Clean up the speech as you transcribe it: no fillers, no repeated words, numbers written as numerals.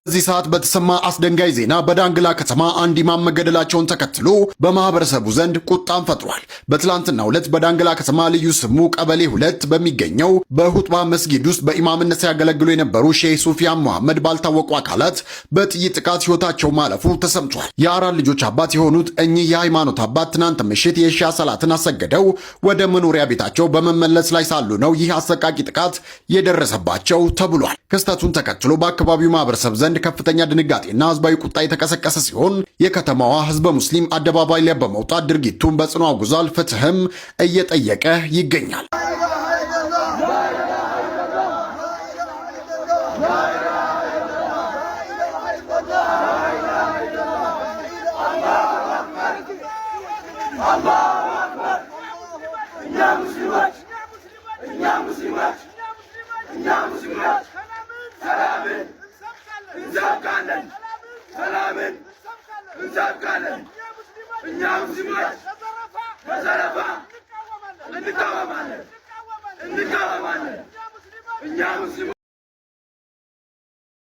በዚህ ሰዓት በተሰማ አስደንጋጭ ዜና በዳንግላ ከተማ አንድ ኢማም መገደላቸውን ተከትሎ በማህበረሰቡ ዘንድ ቁጣን ፈጥሯል። በትላንትናው ዕለት በዳንግላ ከተማ ልዩ ስሙ ቀበሌ 2 በሚገኘው በሁጥባ መስጊድ ውስጥ በኢማምነት ሲያገለግሉ የነበሩ ሼህ ሱፊያን መሐመድ ባልታወቁ አካላት በጥይት ጥቃት ሕይወታቸው ማለፉ ተሰምቷል። የአራት ልጆች አባት የሆኑት እኚህ የሃይማኖት አባት ትናንት ምሽት የኢሻ ሰላትን አሰግደው ወደ መኖሪያ ቤታቸው በመመለስ ላይ ሳሉ ነው ይህ አሰቃቂ ጥቃት የደረሰባቸው ተብሏል። ክስተቱን ተከትሎ በአካባቢው ማህበረሰብ ዘንድ ከፍተኛ ድንጋጤና ህዝባዊ ቁጣ የተቀሰቀሰ ሲሆን የከተማዋ ህዝበ ሙስሊም አደባባይ ላይ በመውጣት ድርጊቱን በጽኑ አውግዟል። ፍትህም እየጠየቀ ይገኛል። እንቃወማለን።